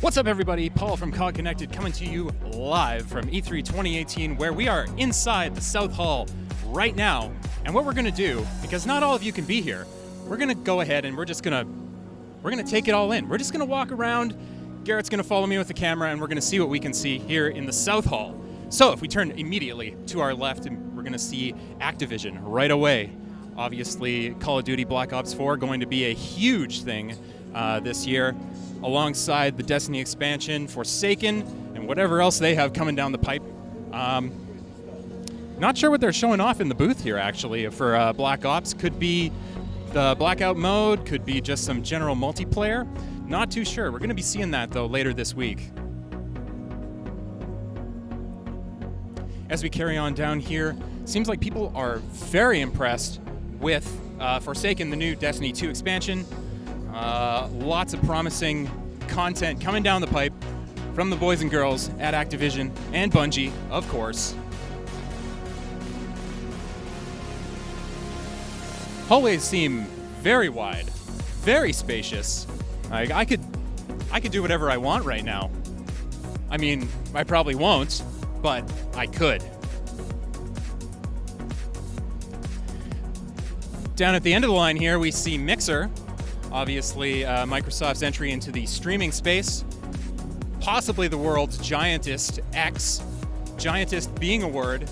What's up, everybody? Paul from COGconnected coming to you live from E3 2018, where we are inside the South Hall right now. And what we're going to do, because not all of you can be here, we're going to go ahead and we're going to take it all in. We're just going to walk around. Garrett's going to follow me with the camera, and we're going to see what we can see here in the South Hall. So if we turn immediately to our left, and we're going to see Activision right away. Obviously, Call of Duty Black Ops 4 going to be a huge thing this year, alongside the Destiny expansion, Forsaken, and whatever else they have coming down the pipe. Not sure what they're showing off in the booth here, actually, for Black Ops. Could be the Blackout mode, could be just some general multiplayer. Not too sure. We're going to be seeing that, though, later this week. As we carry on down here, seems like people are very impressed with Forsaken, the new Destiny 2 expansion. Lots of promising content coming down the pipe from the boys and girls at Activision and Bungie, of course. Hallways seem very wide, very spacious. I could do whatever I want right now. I mean, I probably won't, but I could. Down at the end of the line here, we see Mixer. Obviously, Microsoft's entry into the streaming space. Possibly the world's giantest giantest being a word.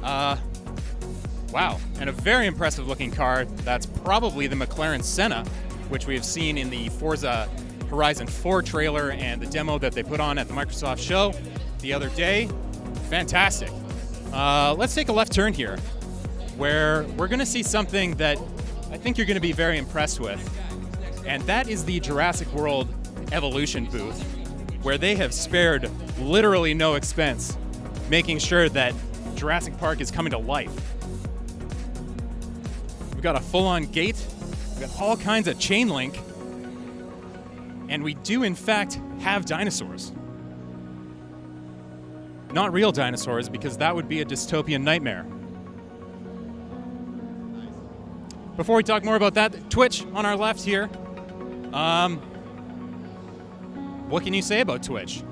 Wow, and a very impressive looking car. That's probably the McLaren Senna, which we have seen in the Forza Horizon 4 trailer and the demo that they put on at the Microsoft show the other day. Fantastic. Let's take a left turn here, where we're going to see something that I think you're going to be very impressed with, and that is the Jurassic World Evolution booth, where they have spared literally no expense, making sure that Jurassic Park is coming to life. We've got a full-on gate, we've got all kinds of chain link, and we do in fact have dinosaurs. Not real dinosaurs, because that would be a dystopian nightmare. Before we talk more about that, Twitch on our left here. What can you say about Twitch?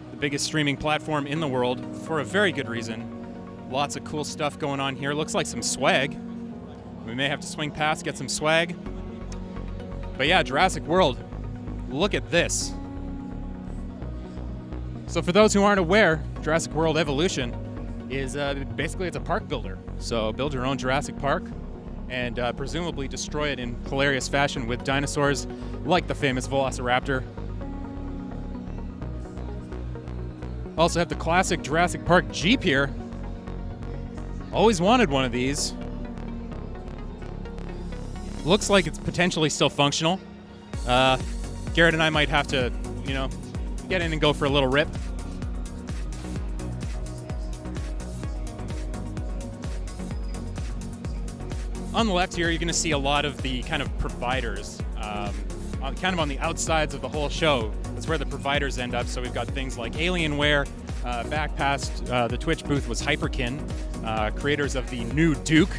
The biggest streaming platform in the world, for a very good reason. Lots of cool stuff going on here. Looks like some swag. We may have to swing past, get some swag. But yeah, Jurassic World. Look at this. So for those who aren't aware, Jurassic World Evolution is basically it's a park builder. So build your own Jurassic Park and presumably destroy it in hilarious fashion with dinosaurs like the famous Velociraptor. Also have the classic Jurassic Park Jeep here. Always wanted one of these. Looks like it's potentially still functional. Garrett and I might have to, get in and go for a little rip. On the left here, you're going to see a lot of the kind of providers, kind of on the outsides of the whole show. That's where the providers end up. So we've got things like Alienware. Back past the Twitch booth was Hyperkin, creators of the new Duke.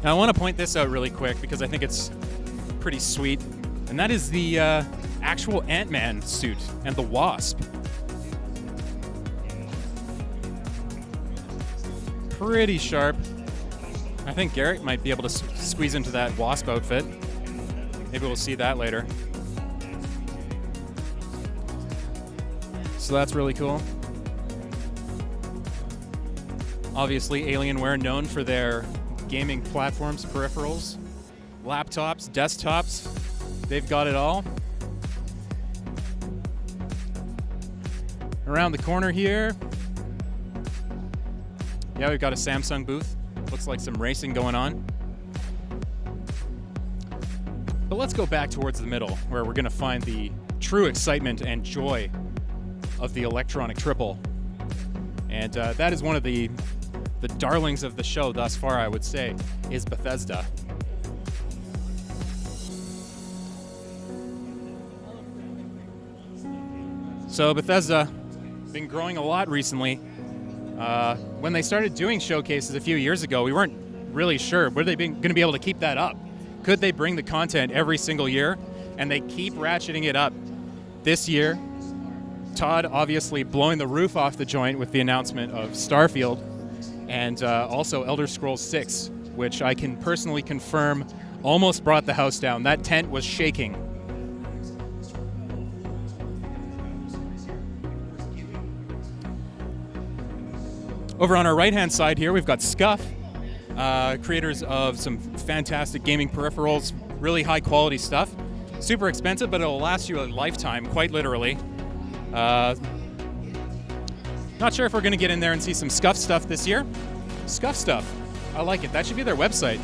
Now I want to point this out really quick because I think it's pretty sweet, and that is the actual Ant-Man suit and the Wasp. Pretty sharp. I think Garrett might be able to squeeze into that Wasp outfit. Maybe we'll see that later. So that's really cool. Obviously, Alienware known for their gaming platforms, peripherals, laptops, desktops. They've got it all. Around the corner here, yeah, we've got a Samsung booth. Looks like some racing going on. But let's go back towards the middle, where we're going to find the true excitement and joy of the electronic triple. And that is one of the darlings of the show thus far, I would say, is Bethesda. So Bethesda, been growing a lot recently. When they started doing showcases a few years ago, we weren't really sure. Were they going to be able to keep that up? Could they bring the content every single year? And they keep ratcheting it up. This year, Todd obviously blowing the roof off the joint with the announcement of Starfield and also Elder Scrolls 6, which I can personally confirm almost brought the house down. That tent was shaking. Over on our right-hand side here, we've got Scuff, creators of some fantastic gaming peripherals, really high-quality stuff. Super expensive, but it'll last you a lifetime, quite literally. Not sure if we're going to get in there and see some Scuff stuff this year. Scuff stuff. I like it. That should be their website.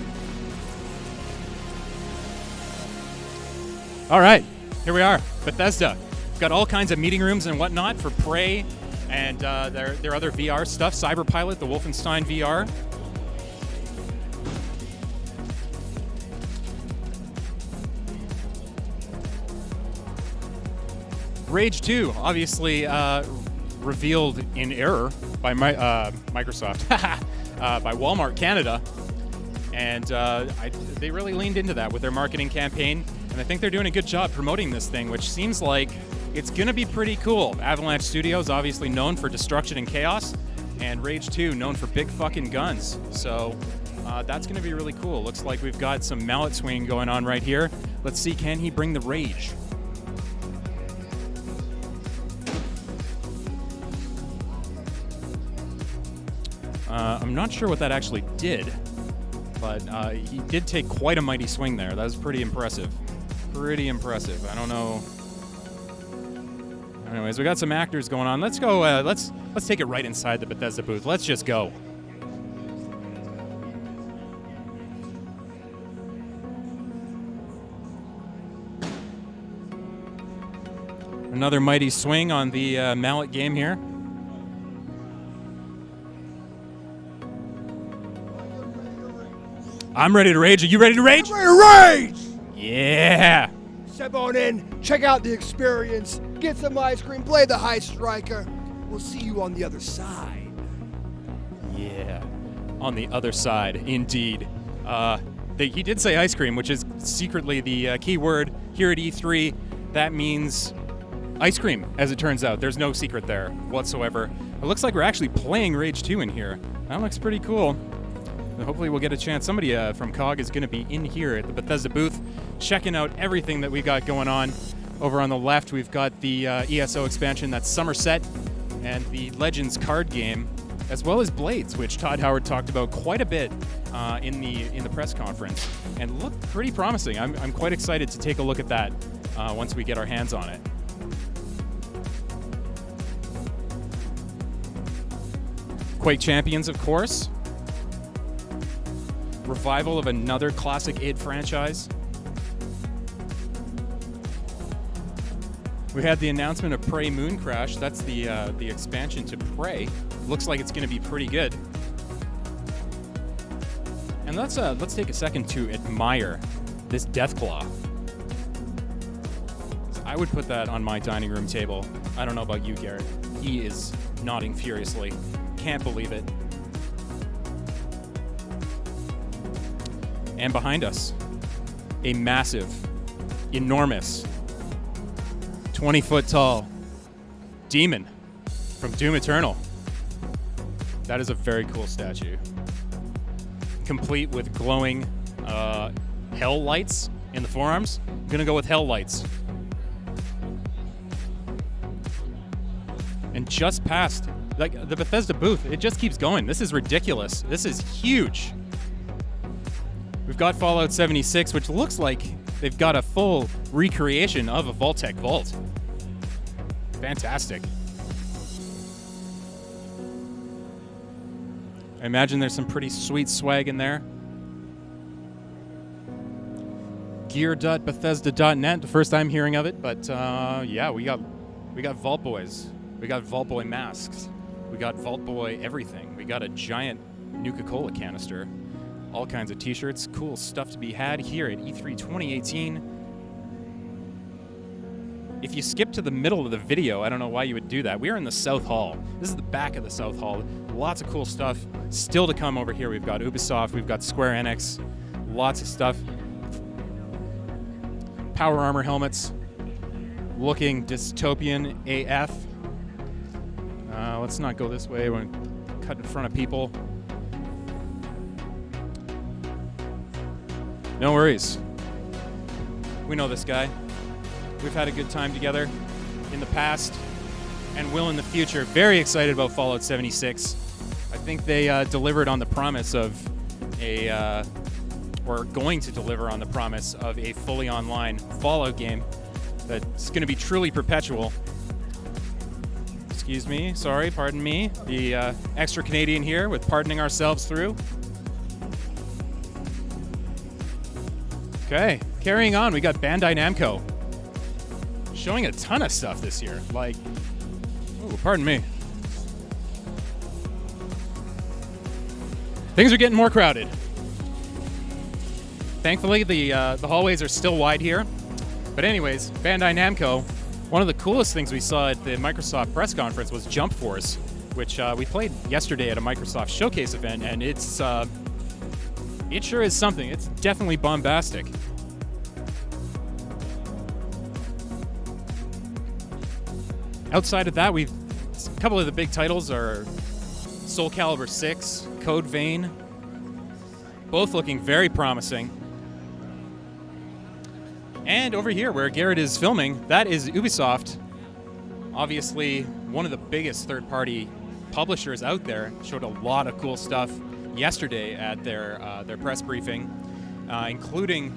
All right, here we are, Bethesda. We've got all kinds of meeting rooms and whatnot for Prey and their other VR stuff. Cyberpilot, the Wolfenstein VR. Rage 2, obviously revealed in error by Microsoft, by Walmart Canada, and they really leaned into that with their marketing campaign, and I think they're doing a good job promoting this thing, which seems like it's going to be pretty cool. Avalanche Studios, obviously known for destruction and chaos, and Rage 2, known for big fucking guns, so that's going to be really cool. Looks like we've got some mallet swinging going on right here. Let's see, can he bring the rage? I'm not sure what that actually did, but he did take quite a mighty swing there. That was pretty impressive. Pretty impressive. I don't know. Anyways, we got some actors going on. Let's go. Let's take it right inside the Bethesda booth. Let's just go. Another mighty swing on the mallet game here. I'm ready to rage. Are you ready to rage? I'm ready to rage! Yeah! Step on in, check out the experience, get some ice cream, play the High Striker. We'll see you on the other side. Yeah, on the other side, indeed. He did say ice cream, which is secretly the key word here at E3. That means ice cream, as it turns out. There's no secret there whatsoever. It looks like we're actually playing Rage 2 in here. That looks pretty cool. Hopefully we'll get a chance. Somebody from COG is going to be in here at the Bethesda booth checking out everything that we got going on. Over on the left, we've got the ESO expansion, that's Somerset, and the Legends card game, as well as Blades, which Todd Howard talked about quite a bit in the press conference, and looked pretty promising. I'm quite excited to take a look at that once we get our hands on it. Quake Champions, of course. Revival of another classic id franchise. We had the announcement of Prey Moon Crash. That's the expansion to Prey. Looks like it's going to be pretty good. And let's take a second to admire this Deathclaw. I would put that on my dining room table. I don't know about you, Garrett. He is nodding furiously. Can't believe it. And behind us, a massive, enormous, 20-foot tall demon from Doom Eternal. That is a very cool statue. Complete with glowing hell lights in the forearms. I'm gonna go with hell lights. And just past, like the Bethesda booth, it just keeps going. This is ridiculous. This is huge. We've got Fallout 76, which looks like they've got a full recreation of a Vault-Tec vault. Fantastic. I imagine there's some pretty sweet swag in there. Gear.bethesda.net, the first time hearing of it, but yeah, we got Vault Boys. We got Vault Boy masks. We got Vault Boy everything. We got a giant Nuka-Cola canister. All kinds of t-shirts, cool stuff to be had here at E3 2018. If you skip to the middle of the video, I don't know why you would do that. We are in the South Hall. This is the back of the South Hall. Lots of cool stuff still to come over here. We've got Ubisoft, we've got Square Enix, lots of stuff. power armor helmets, looking dystopian AF. Let's not go this way. We're gonna cut in front of people. No worries. We know this guy. We've had a good time together in the past and will in the future. Very excited about Fallout 76. I think they delivered on the promise of or going to deliver on the promise of a fully online Fallout game that's going to be truly perpetual. Excuse me, sorry, pardon me. The extra Canadian here with pardoning ourselves through. Okay, carrying on, we got Bandai Namco showing a ton of stuff this year. Like, oh, pardon me. Things are getting more crowded. Thankfully, the hallways are still wide here. But anyways, Bandai Namco, one of the coolest things we saw at the Microsoft press conference was Jump Force, which we played yesterday at a Microsoft showcase event, and it sure is something. It's definitely bombastic. Outside of that, a couple of the big titles are Soul Calibur 6, Code Vein, both looking very promising. And over here, where Garrett is filming, that is Ubisoft. Obviously, one of the biggest third-party publishers out there. Showed a lot of cool stuff yesterday at their press briefing, including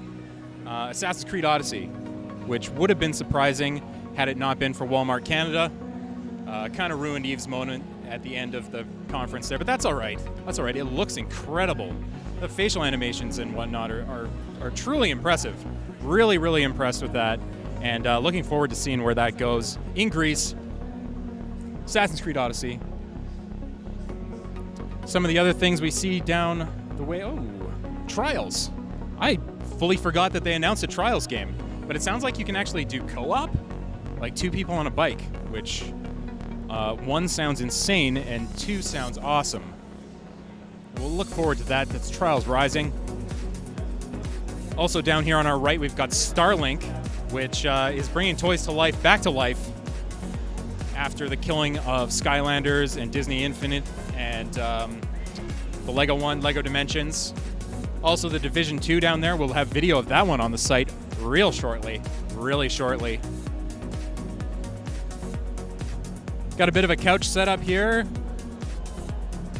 Assassin's Creed Odyssey, which would have been surprising had it not been for Walmart Canada. Kind of ruined Eve's moment at the end of the conference there, but that's all right. That's all right. It looks incredible. The facial animations and whatnot are truly impressive. Really, really impressed with that, and looking forward to seeing where that goes. In Greece, Assassin's Creed Odyssey. Some of the other things we see down the way. Oh, Trials. I fully forgot that they announced a Trials game, but it sounds like you can actually do co-op, like 2 people on a bike, which 1 sounds insane and 2 sounds awesome. We'll look forward to that. That's Trials Rising. Also down here on our right, we've got Starlink, which is bringing toys to life, back to life, after the killing of Skylanders and Disney Infinite and the Lego one, Lego Dimensions. Also the Division 2 down there. We'll have video of that one on the site really shortly. Got a bit of a couch setup here.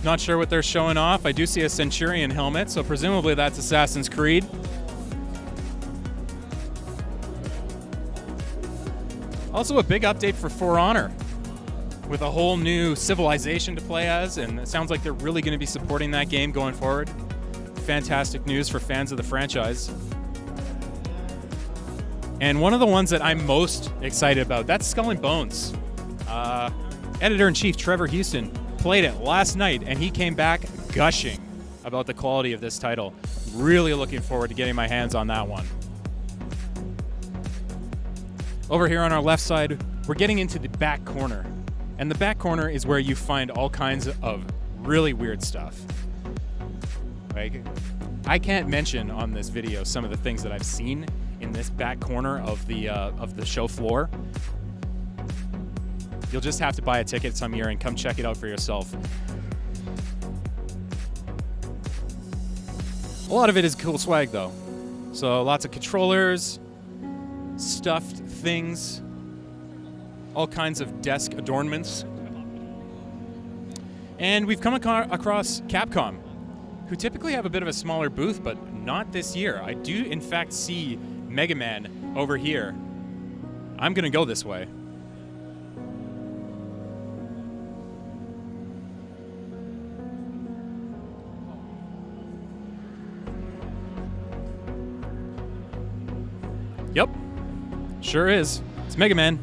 Not sure what they're showing off. I do see a Centurion helmet, so presumably that's Assassin's Creed. Also a big update for For Honor, with a whole new civilization to play as, and it sounds like they're really going to be supporting that game going forward. Fantastic news for fans of the franchise. And one of the ones that I'm most excited about, that's Skull and Bones. Editor-in-Chief Trevor Houston played it last night, and he came back gushing about the quality of this title. Really looking forward to getting my hands on that one. Over here on our left side, we're getting into the back corner. And the back corner is where you find all kinds of really weird stuff. Like, I can't mention on this video some of the things that I've seen in this back corner of the show floor. You'll just have to buy a ticket some year and come check it out for yourself. A lot of it is cool swag, though. So lots of controllers, stuffed things, all kinds of desk adornments. And we've come across Capcom, who typically have a bit of a smaller booth, but not this year. I do, in fact, see Mega Man over here. I'm going to go this way. Yep, sure is. It's Mega Man.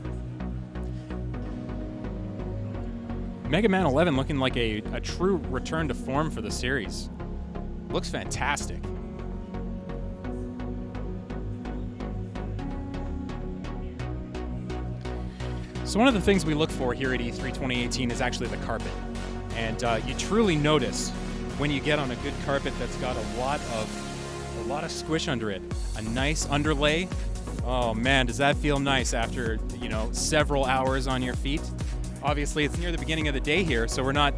Mega Man 11 looking like a true return to form for the series. Looks fantastic. So one of the things we look for here at E3 2018 is actually the carpet. And you truly notice when you get on a good carpet that's got a lot of squish under it. A nice underlay Oh man, does that feel nice after, several hours on your feet? Obviously, it's near the beginning of the day here, so we're not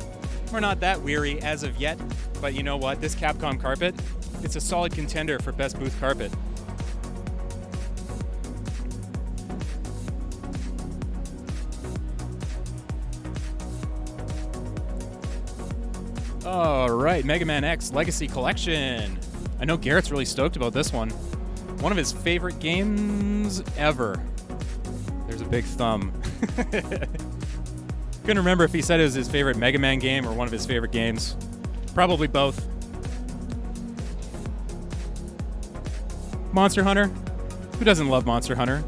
that weary as of yet. But you know what? This Capcom carpet, it's a solid contender for best booth carpet. All right, Mega Man X Legacy Collection. I know Garrett's really stoked about this one. One of his favorite games ever. There's a big thumb. Couldn't remember if he said it was his favorite Mega Man game or one of his favorite games. Probably both. Monster Hunter? Who doesn't love Monster Hunter?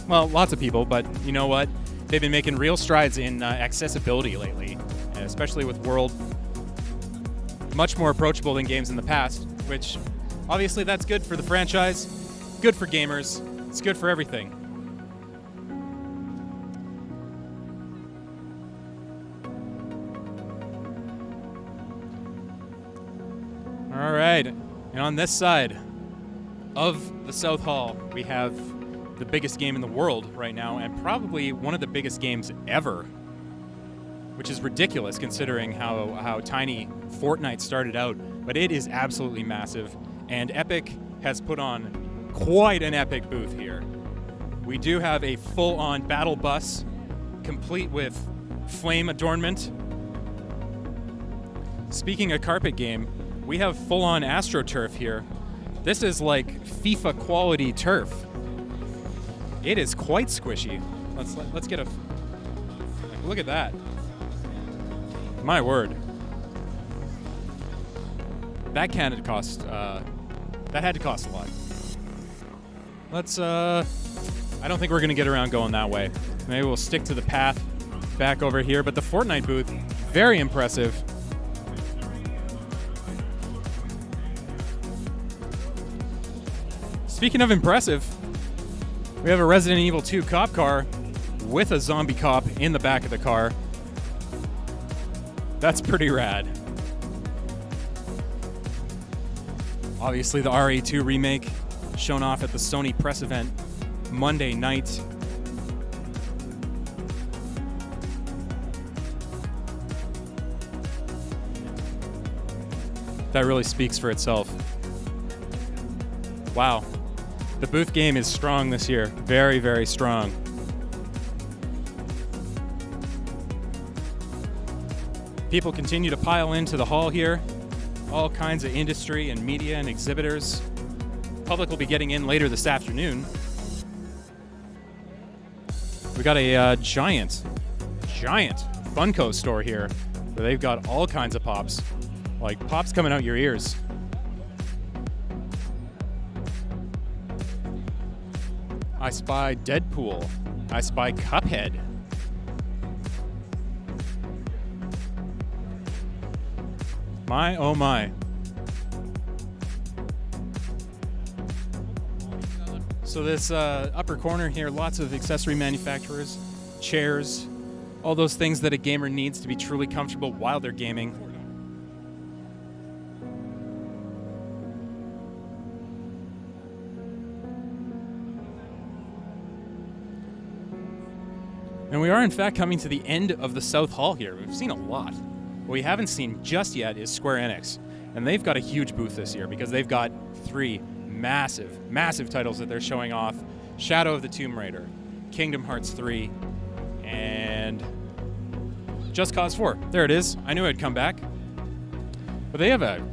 Well, lots of people, but you know what? They've been making real strides in accessibility lately, especially with World. Much more approachable than games in the past, which obviously that's good for the franchise, good for gamers, it's good for everything. All right, and on this side of the South Hall, we have the biggest game in the world right now, and probably one of the biggest games ever, which is ridiculous considering how tiny Fortnite started out, but it is absolutely massive, and Epic has put on quite an epic booth here. We do have a full-on battle bus, complete with flame adornment. Speaking of carpet game, we have full-on AstroTurf here. This is like FIFA quality turf. It is quite squishy. Let's get a look at that. My word. That had to cost a lot. I don't think we're gonna get around going that way. Maybe we'll stick to the path back over here, but the Fortnite booth, very impressive. Speaking of impressive, we have a Resident Evil 2 cop car with a zombie cop in the back of the car. That's pretty rad. Obviously, the RE2 remake shown off at the Sony press event Monday night. That really speaks for itself. Wow. The booth game is strong this year. Very, very strong. People continue to pile into the hall here. All kinds of industry and media and exhibitors. Public will be getting in later this afternoon. We got a giant Funko store here where they've got all kinds of pops. Like pops coming out your ears. I spy Deadpool. I spy Cuphead. My, oh my. So this upper corner here, lots of accessory manufacturers, chairs, all those things that a gamer needs to be truly comfortable while they're gaming. And we are, in fact, coming to the end of the South Hall here. We've seen a lot. What we haven't seen just yet is Square Enix. And they've got a huge booth this year because they've got 3 massive titles that they're showing off. Shadow of the Tomb Raider, Kingdom Hearts 3, and Just Cause 4. There it is. I knew it'd come back. But they have a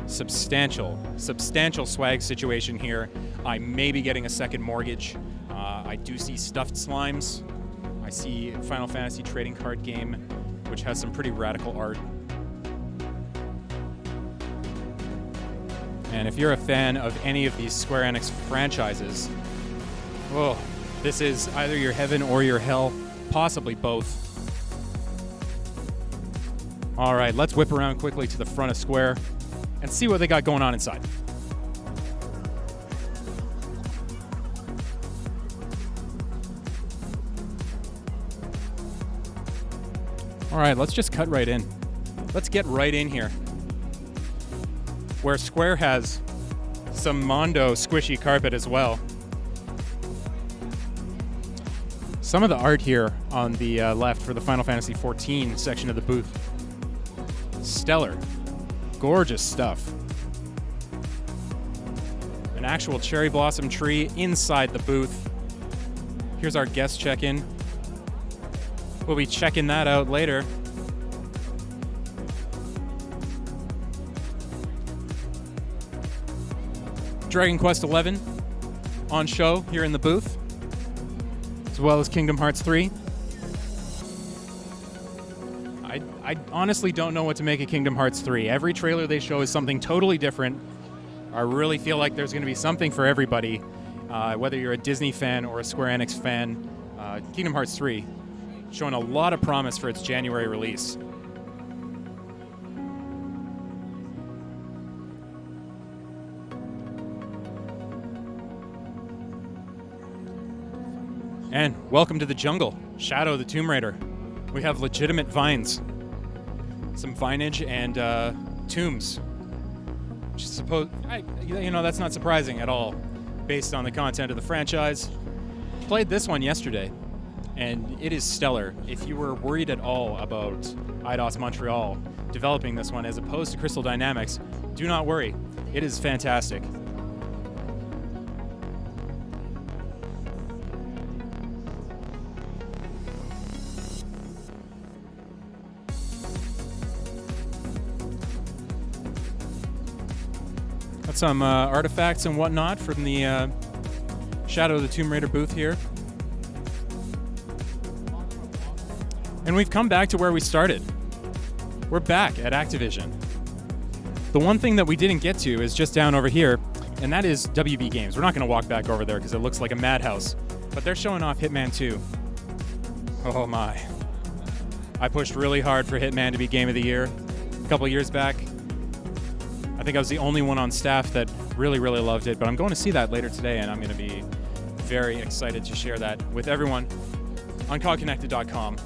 substantial swag situation here. I may be getting a second mortgage. I do see stuffed slimes. I see Final Fantasy trading card game, which has some pretty radical art. And if you're a fan of any of these Square Enix franchises, oh, this is either your heaven or your hell, possibly both. All right, let's whip around quickly to the front of Square and see what they got going on inside. All right, let's just cut right in. Let's get right in here. Where Square has some Mondo squishy carpet as well. Some of the art here on the left for the Final Fantasy XIV section of the booth. Stellar. Gorgeous stuff. An actual cherry blossom tree inside the booth. Here's our guest check-in. We'll be checking that out later. Dragon Quest XI on show here in the booth, as well as Kingdom Hearts 3. I honestly don't know what to make of Kingdom Hearts 3. Every trailer they show is something totally different. I really feel like there's going to be something for everybody, whether you're a Disney fan or a Square Enix fan. Kingdom Hearts 3 showing a lot of promise for its January release. And welcome to the jungle, Shadow of the Tomb Raider. We have legitimate vines, some vinage and tombs. Which is that's not surprising at all, based on the content of the franchise. Played this one yesterday, and it is stellar. If you were worried at all about Eidos Montreal developing this one as opposed to Crystal Dynamics, do not worry. It is fantastic. Got some artifacts and whatnot from the Shadow of the Tomb Raider booth here. And we've come back to where we started. We're back at Activision. The one thing that we didn't get to is just down over here, and that is WB Games. We're not going to walk back over there because it looks like a madhouse. But they're showing off Hitman 2. Oh my. I pushed really hard for Hitman to be Game of the Year a couple years back. I think I was the only one on staff that really, really loved it, but I'm going to see that later today, and I'm going to be very excited to share that with everyone on COGconnected.com.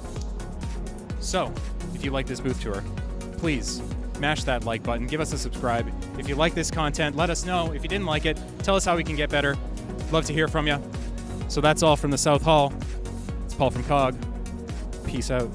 So, if you like this booth tour, please mash that like button, give us a subscribe. If you like this content, let us know. If you didn't like it, tell us how we can get better. Love to hear from you. So that's all from the South Hall. It's Paul from COG. Peace out.